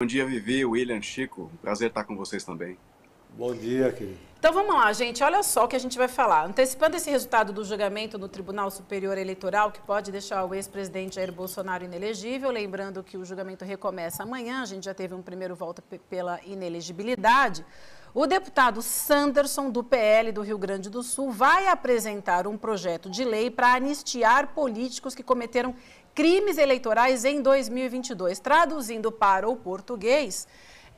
Bom dia, Vivi, William, Chico. Prazer estar com vocês também. Bom dia, querido. Então vamos lá, gente. Olha só o que a gente vai falar. Antecipando esse resultado do julgamento no Tribunal Superior Eleitoral, que pode deixar o ex-presidente Jair Bolsonaro inelegível, lembrando que o julgamento recomeça amanhã, a gente já teve um primeiro voto pela inelegibilidade. O deputado Sanderson, do PL do Rio Grande do Sul, vai apresentar um projeto de lei para anistiar políticos que cometeram crimes eleitorais em 2022. Traduzindo para o português,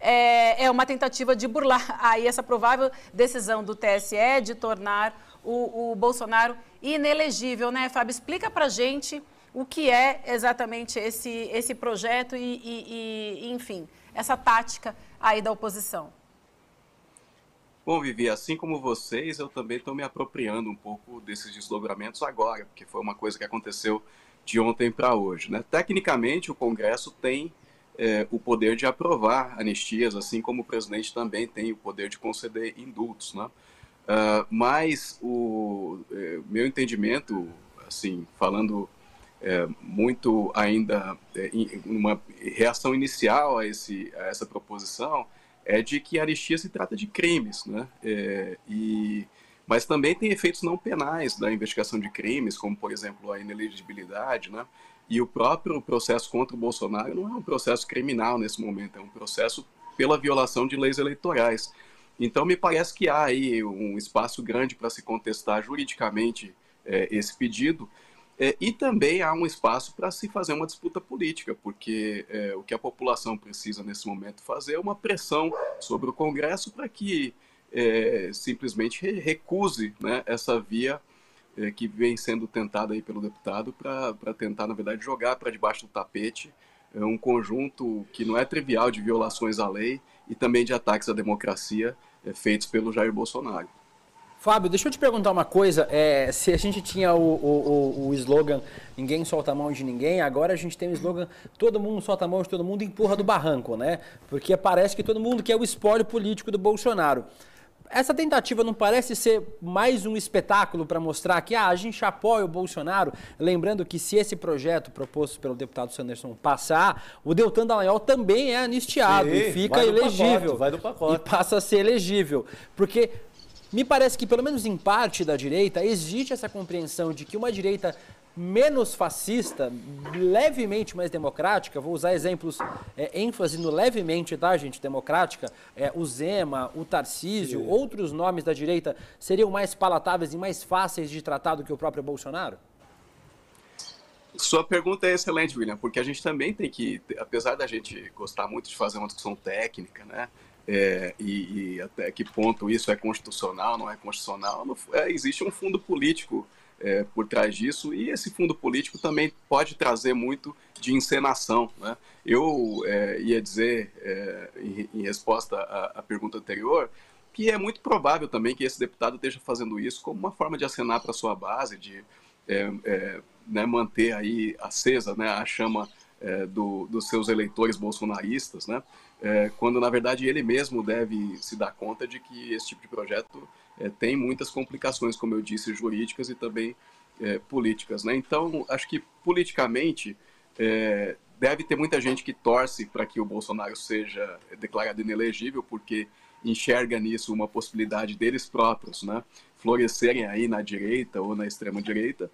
é uma tentativa de burlar aí essa provável decisão do TSE de tornar o Bolsonaro inelegível, né, Fábio? Explica para a gente o que é exatamente esse projeto enfim, essa tática aí da oposição. Bom, Vivi, assim como vocês, eu também estou me apropriando um pouco desses desdobramentos agora, porque foi uma coisa que aconteceu de ontem para hoje, né? Tecnicamente, o Congresso tem o poder de aprovar anistias, assim como o presidente também tem o poder de conceder indultos, né? Mas o meu entendimento, assim, falando muito ainda em uma reação inicial a essa proposição, é de que a anistia se trata de crimes, né? Mas também tem efeitos não penais da investigação de crimes, como, por exemplo, a inelegibilidade, né? E o próprio processo contra o Bolsonaro não é um processo criminal nesse momento, é um processo pela violação de leis eleitorais. Então, me parece que há aí um espaço grande para se contestar juridicamente esse pedido, e também há um espaço para se fazer uma disputa política, porque o que a população precisa nesse momento fazer é uma pressão sobre o Congresso para que simplesmente recuse, né, essa via que vem sendo tentada aí pelo deputado para tentar, na verdade, jogar para debaixo do tapete um conjunto que não é trivial de violações à lei e também de ataques à democracia feitos pelo Jair Bolsonaro. Fábio, deixa eu te perguntar uma coisa. Se a gente tinha o slogan "Ninguém solta a mão de ninguém", agora a gente tem o slogan "Todo mundo solta a mão de todo mundo e empurra do barranco", né? Porque parece que todo mundo quer o espólio político do Bolsonaro. Essa tentativa não parece ser mais um espetáculo para mostrar que a gente apoia o Bolsonaro? Lembrando que se esse projeto proposto pelo deputado Sanderson passar, o Deltan Dallagnol também é anistiado. Sim, e fica elegível. Vai do pacote. E passa a ser elegível. Porque me parece que, pelo menos em parte da direita, existe essa compreensão de que uma direita menos fascista, levemente mais democrática, vou usar exemplos, ênfase no levemente, tá, gente, democrática, o Zema, o Tarcísio, outros nomes da direita seriam mais palatáveis e mais fáceis de tratar do que o próprio Bolsonaro? Sua pergunta é excelente, William, porque a gente também tem que, apesar da gente gostar muito de fazer uma discussão técnica, né, e até que ponto isso é constitucional, não é constitucional, existe um fundo político por trás disso, e esse fundo político também pode trazer muito de encenação, né? Eu ia dizer, em resposta à pergunta anterior, que é muito provável também que esse deputado esteja fazendo isso como uma forma de acenar para a sua base, de né, manter aí acesa, né, a chama dos seus eleitores bolsonaristas, né? Quando, na verdade, ele mesmo deve se dar conta de que esse tipo de projeto tem muitas complicações, como eu disse, jurídicas e também políticas, né? Então, acho que politicamente deve ter muita gente que torce para que o Bolsonaro seja declarado inelegível, porque enxerga nisso uma possibilidade deles próprios, né, florescerem aí na direita ou na extrema-direita.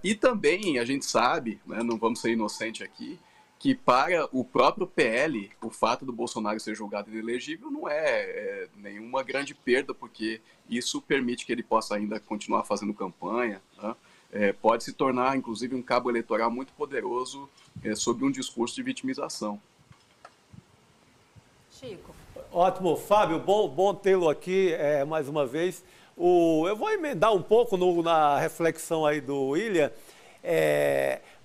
E também a gente sabe, né, não vamos ser inocentes aqui, que para o próprio PL, o fato do Bolsonaro ser julgado inelegível não é nenhuma grande perda, porque isso permite que ele possa ainda continuar fazendo campanha, né? Pode se tornar, inclusive, um cabo eleitoral muito poderoso sob um discurso de vitimização. Chico. Ótimo, Fábio, bom tê-lo aqui mais uma vez. Eu vou emendar um pouco na reflexão aí do William.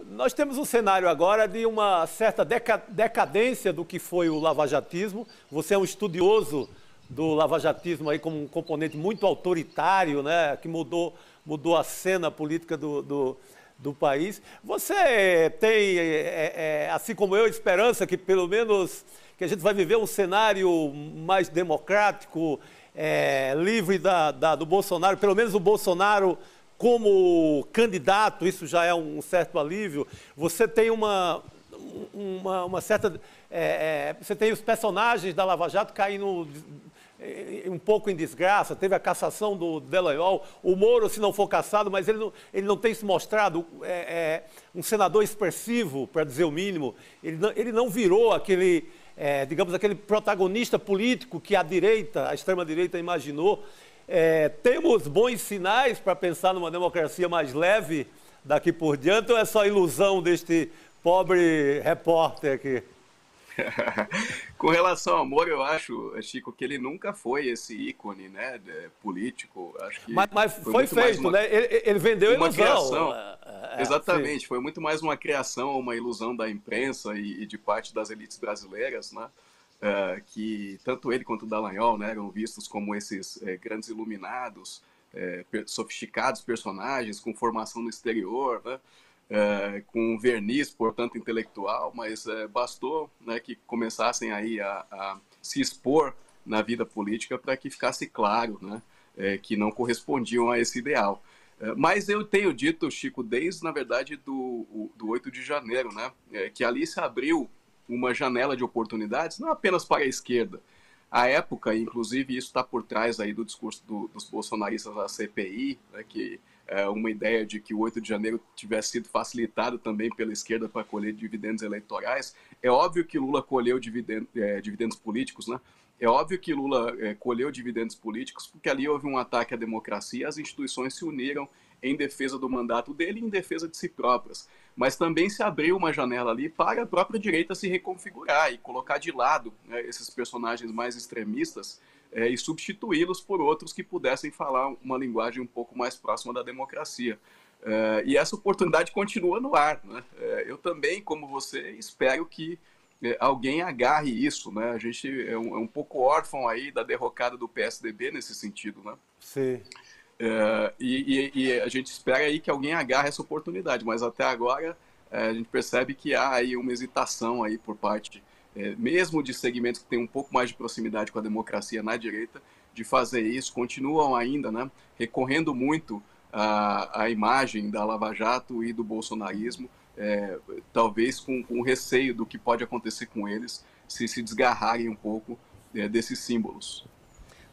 Nós temos um cenário agora de uma certa decadência do que foi o lavajatismo. Você é um estudioso do lavajatismo aí como um componente muito autoritário, né, que mudou a cena política do país. Você tem, assim como eu, esperança que pelo menos que a gente vai viver um cenário mais democrático, livre do Bolsonaro, pelo menos o Bolsonaro como candidato, isso já é um certo alívio. Você tem uma certa... você tem os personagens da Lava Jato caindo um pouco em desgraça, teve a cassação do Dallagnol, o Moro, se não for cassado, mas ele não tem se mostrado um senador expressivo, para dizer o mínimo, ele não virou aquele, digamos, aquele protagonista político que a extrema-direita imaginou. Temos bons sinais para pensar numa democracia mais leve daqui por diante, ou é só ilusão deste pobre repórter aqui? Com relação ao Moro, eu acho, Chico, que ele nunca foi esse ícone, né, político. Acho que mas foi feito, né? Ele vendeu uma ilusão. Criação. Exatamente, Sim. foi muito mais uma criação, uma ilusão da imprensa e de parte das elites brasileiras, né? Que tanto ele quanto o Dallagnol, né, eram vistos como esses grandes iluminados, sofisticados personagens com formação no exterior, né? Com um verniz, portanto, intelectual, mas bastou, né, que começassem aí a se expor na vida política para que ficasse claro, né, que não correspondiam a esse ideal. Mas eu tenho dito, Chico, desde, na verdade, do 8 de janeiro, né, que ali se abriu uma janela de oportunidades, não apenas para a esquerda. À época, inclusive, isso está por trás aí do discurso dos bolsonaristas da CPI, né, que uma ideia de que o 8 de janeiro tivesse sido facilitado também pela esquerda para colher dividendos eleitorais. É óbvio que Lula colheu dividendos políticos, né? É óbvio que Lula colheu dividendos políticos porque ali houve um ataque à democracia, as instituições se uniram em defesa do mandato dele e em defesa de si próprias. Mas também se abriu uma janela ali para a própria direita se reconfigurar e colocar de lado, né, esses personagens mais extremistas e substituí-los por outros que pudessem falar uma linguagem um pouco mais próxima da democracia. E essa oportunidade continua no ar, né? Eu também, como você, espero que alguém agarre isso, né? A gente é um pouco órfão aí da derrocada do PSDB nesse sentido, né? Sim. E a gente espera aí que alguém agarre essa oportunidade, mas até agora a gente percebe que há aí uma hesitação aí por parte, mesmo de segmentos que têm um pouco mais de proximidade com a democracia na direita, de fazer isso. Continuam ainda, né, recorrendo muito à imagem da Lava Jato e do bolsonarismo, talvez com receio do que pode acontecer com eles se desgarrarem um pouco desses símbolos.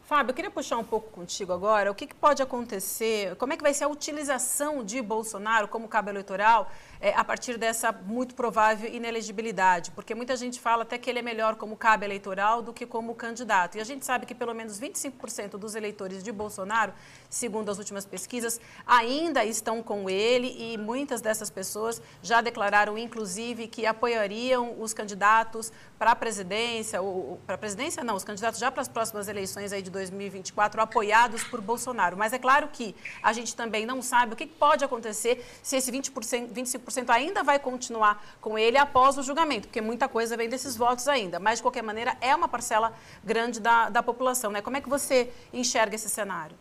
Fábio, eu queria puxar um pouco contigo agora. O que pode acontecer, como é que vai ser a utilização de Bolsonaro como cabo eleitoral a partir dessa muito provável inelegibilidade? Porque muita gente fala até que ele é melhor como cabo eleitoral do que como candidato. E a gente sabe que pelo menos 25% dos eleitores de Bolsonaro, segundo as últimas pesquisas, ainda estão com ele e muitas dessas pessoas já declararam, inclusive, que apoiariam os candidatos para a presidência, ou para a presidência não, os candidatos já para as próximas eleições aí de 2024 apoiados por Bolsonaro. Mas é claro que a gente também não sabe o que pode acontecer se esse 25% ainda vai continuar com ele após o julgamento, porque muita coisa vem desses votos ainda. Mas, de qualquer maneira, é uma parcela grande da população, né? Como é que você enxerga esse cenário?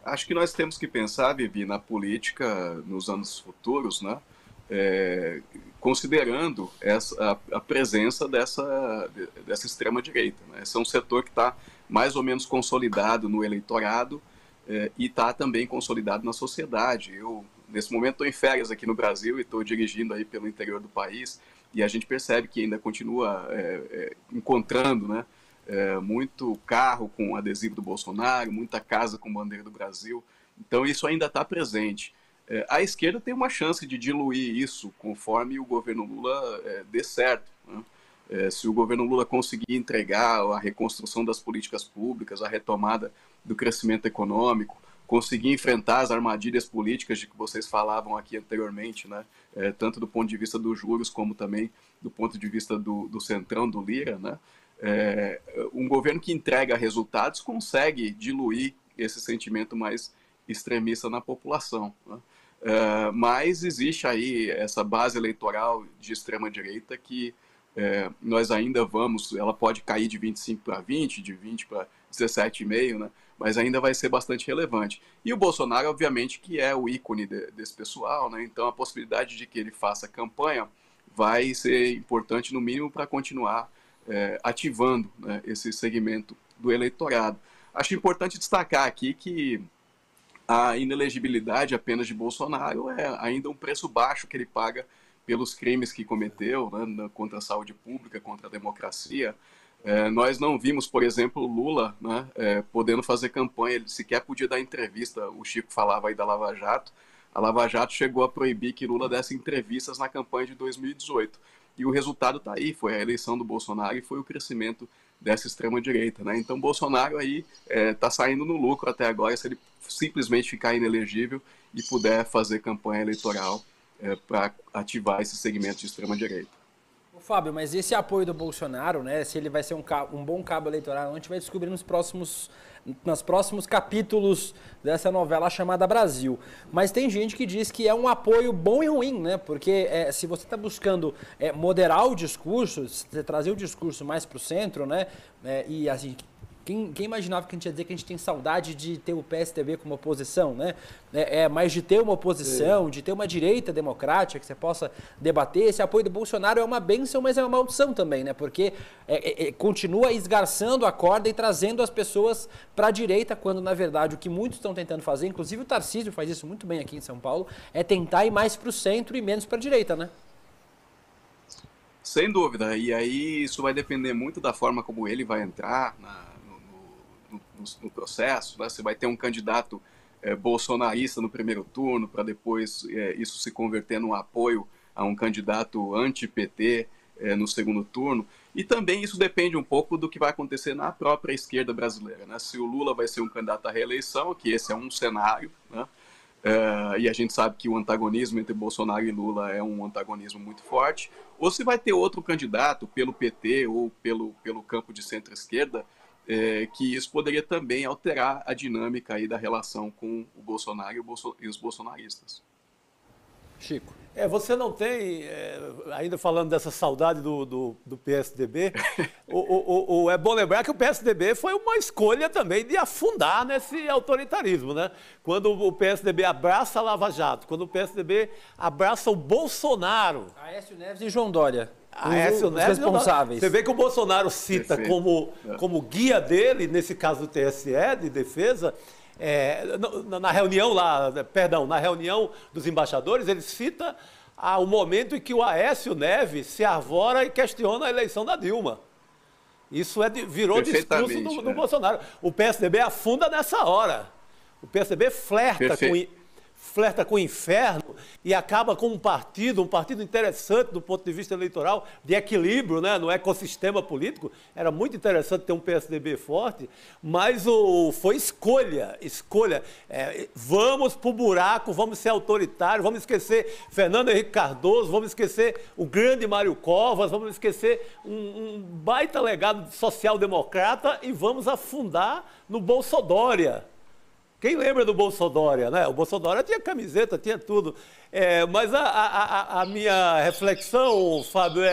Acho que nós temos que pensar, Vivi, na política nos anos futuros, né? Considerando a presença dessa extrema-direita, né? Esse é um setor que está mais ou menos consolidado no eleitorado e está também consolidado na sociedade. Eu, nesse momento, estou em férias aqui no Brasil e estou dirigindo aí pelo interior do país e a gente percebe que ainda continua encontrando, né, muito carro com adesivo do Bolsonaro, muita casa com bandeira do Brasil. Então, isso ainda está presente. A esquerda tem uma chance de diluir isso conforme o governo Lula dê certo, né? Se o governo Lula conseguir entregar a reconstrução das políticas públicas, a retomada do crescimento econômico, conseguir enfrentar as armadilhas políticas de que vocês falavam aqui anteriormente, né? Tanto do ponto de vista dos juros, como também do ponto de vista do Centrão, do Lira, né? Um governo que entrega resultados consegue diluir esse sentimento mais extremista na população, né? Mas existe aí essa base eleitoral de extrema-direita que nós ainda ela pode cair de 25 para 20, de 20 para 17,5, né? Mas ainda vai ser bastante relevante. E o Bolsonaro, obviamente, que é o ícone desse pessoal, né? Então a possibilidade de que ele faça campanha vai ser importante, no mínimo, para continuar ativando, né, esse segmento do eleitorado. Acho importante destacar aqui que a inelegibilidade apenas de Bolsonaro é ainda um preço baixo que ele paga pelos crimes que cometeu, né, contra a saúde pública, contra a democracia. Nós não vimos, por exemplo, o Lula, né, podendo fazer campanha, ele sequer podia dar entrevista. O Chico falava aí da Lava Jato. A Lava Jato chegou a proibir que Lula desse entrevistas na campanha de 2018. E o resultado está aí, foi a eleição do Bolsonaro e foi o crescimento dessa extrema-direita, né? Então, Bolsonaro aí está saindo no lucro até agora, se ele simplesmente ficar inelegível e puder fazer campanha eleitoral para ativar esse segmento de extrema-direita. Fábio, mas esse apoio do Bolsonaro, né, se ele vai ser um bom cabo eleitoral, a gente vai descobrir nos próximos capítulos dessa novela chamada Brasil. Mas tem gente que diz que é um apoio bom e ruim, né? Porque se você está buscando moderar o discurso, trazer o discurso mais para o centro, né? E assim, quem imaginava que a gente ia dizer que a gente tem saudade de ter o PSDB como oposição, né? Mas de ter uma oposição, de ter uma direita democrática que você possa debater. Esse apoio do Bolsonaro é uma bênção, mas é uma maldição também, né? Porque continua esgarçando a corda e trazendo as pessoas para a direita, quando na verdade o que muitos estão tentando fazer, inclusive o Tarcísio faz isso muito bem aqui em São Paulo, é tentar ir mais para o centro e menos para a direita, né? Sem dúvida. E aí isso vai depender muito da forma como ele vai entrar no processo, né? Você vai ter um candidato bolsonarista no primeiro turno, para depois isso se converter num apoio a um candidato anti-PT no segundo turno. E também isso depende um pouco do que vai acontecer na própria esquerda brasileira, né? Se o Lula vai ser um candidato à reeleição, que esse é um cenário, né? E a gente sabe que o antagonismo entre Bolsonaro e Lula é um antagonismo muito forte, ou se vai ter outro candidato pelo PT ou pelo campo de centro-esquerda, que isso poderia também alterar a dinâmica aí da relação com o Bolsonaro e os bolsonaristas. Chico. Você não tem, ainda falando dessa saudade do PSDB, é bom lembrar que o PSDB foi uma escolha também de afundar nesse autoritarismo, né? Quando o PSDB abraça a Lava Jato, quando o PSDB abraça o Bolsonaro. Aécio Neves e João Dória. Aécio Neves, responsáveis. Você vê que o Bolsonaro cita como guia dele, nesse caso do TSE, de defesa, na reunião lá, perdão, na reunião dos embaixadores, ele cita o momento em que o Aécio Neves se arvora e questiona a eleição da Dilma. Isso virou discurso do Bolsonaro. O PSDB afunda nessa hora. O PSDB flerta com o inferno e acaba com um partido interessante do ponto de vista eleitoral, de equilíbrio, né, no ecossistema político. Era muito interessante ter um PSDB forte, mas foi escolha. Vamos pro buraco, vamos ser autoritários, vamos esquecer Fernando Henrique Cardoso, vamos esquecer o grande Mário Covas, vamos esquecer um baita legado social-democrata e vamos afundar no Bolsodória. Quem lembra do Bolsodória, né? O Bolsodória tinha camiseta, tinha tudo. Mas a minha reflexão, Fábio,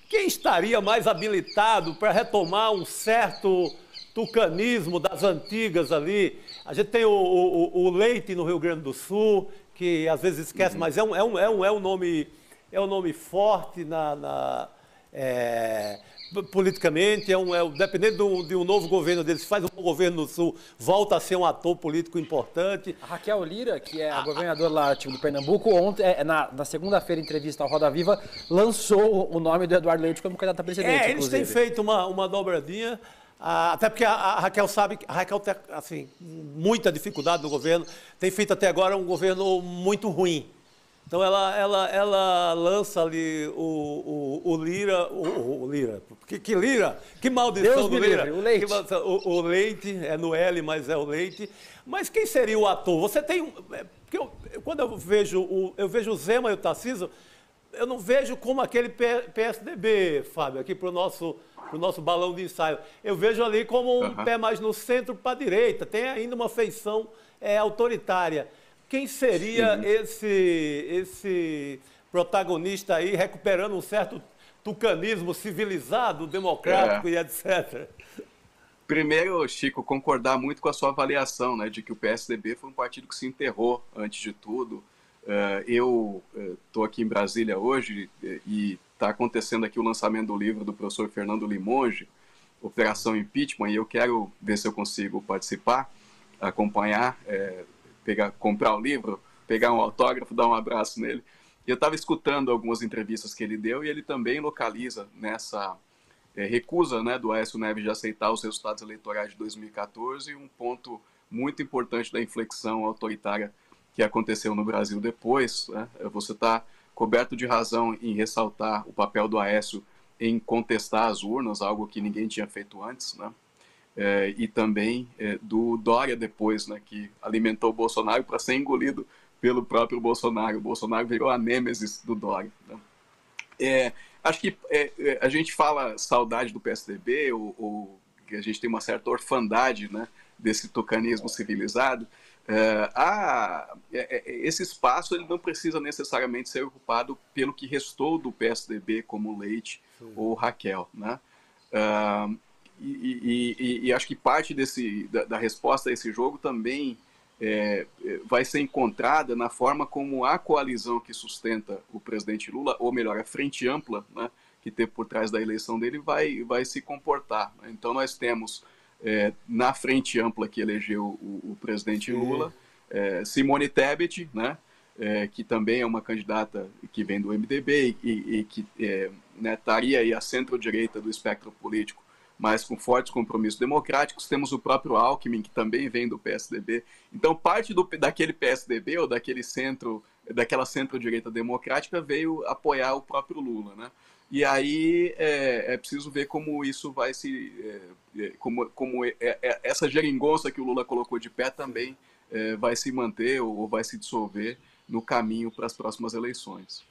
quem estaria mais habilitado para retomar um certo tucanismo das antigas ali? A gente tem o Leite no Rio Grande do Sul, que às vezes esquece, mas é um nome forte politicamente, dependendo de um novo governo dele, se faz um governo no Sul, volta a ser um ator político importante. A Raquel Lira, que é a governadora lá do Pernambuco, ontem, na segunda-feira, em entrevista ao Roda Viva, lançou o nome do Eduardo Leite como candidato a presidente. Eles têm feito uma dobradinha, até porque a Raquel sabe que a Raquel tem assim, muita dificuldade no governo, tem feito até agora um governo muito ruim. Então ela lança ali o Lira, o Lira, que Lira, que maldição Deus do Lira. Livre, o Leite. O Leite, é no L, mas é o Leite. Mas quem seria o ator? Você tem, porque quando eu vejo o Zema e o Tarcísio, eu não vejo como aquele PSDB, Fábio, aqui para o nosso balão de ensaio. Eu vejo ali como um pé mais no centro para a direita, tem ainda uma feição autoritária. Quem seria esse protagonista aí, recuperando um certo tucanismo civilizado, democrático e etc.? Primeiro, Chico, concordar muito com a sua avaliação, né, de que o PSDB foi um partido que se enterrou antes de tudo. Eu estou aqui em Brasília hoje e está acontecendo aqui o lançamento do livro do professor Fernando Limonge, Operação Impeachment, e eu quero ver se eu consigo participar, acompanhar, comprar o livro, pegar um autógrafo, dar um abraço nele. E eu estava escutando algumas entrevistas que ele deu e ele também localiza nessa recusa, né, do Aécio Neves de aceitar os resultados eleitorais de 2014 um ponto muito importante da inflexão autoritária que aconteceu no Brasil depois. Né? Você está coberto de razão em ressaltar o papel do Aécio em contestar as urnas, algo que ninguém tinha feito antes, né? E também do Dória depois, né, que alimentou o Bolsonaro para ser engolido pelo próprio Bolsonaro. O Bolsonaro virou a nêmesis do Dória. Né? Acho que a gente fala saudade do PSDB, ou que a gente tem uma certa orfandade, né, desse tucanismo civilizado. Esse espaço ele não precisa necessariamente ser ocupado pelo que restou do PSDB, como Leite ou Raquel. Né? E acho que parte da resposta a esse jogo também vai ser encontrada na forma como a coalizão que sustenta o presidente Lula, ou melhor, a frente ampla, né, que teve por trás da eleição dele, vai se comportar. Né? Então nós temos na frente ampla que elegeu o presidente Lula, Simone Tebet, né, que também é uma candidata que vem do MDB e que estaria aí à centro-direita do espectro político, mas com fortes compromissos democráticos. Temos o próprio Alckmin, que também vem do PSDB. Então, parte daquele PSDB, ou daquela centro-direita democrática, veio apoiar o próprio Lula. Né? E aí é preciso ver como isso vai se... essa geringonça que o Lula colocou de pé também vai se manter ou vai se dissolver no caminho para as próximas eleições.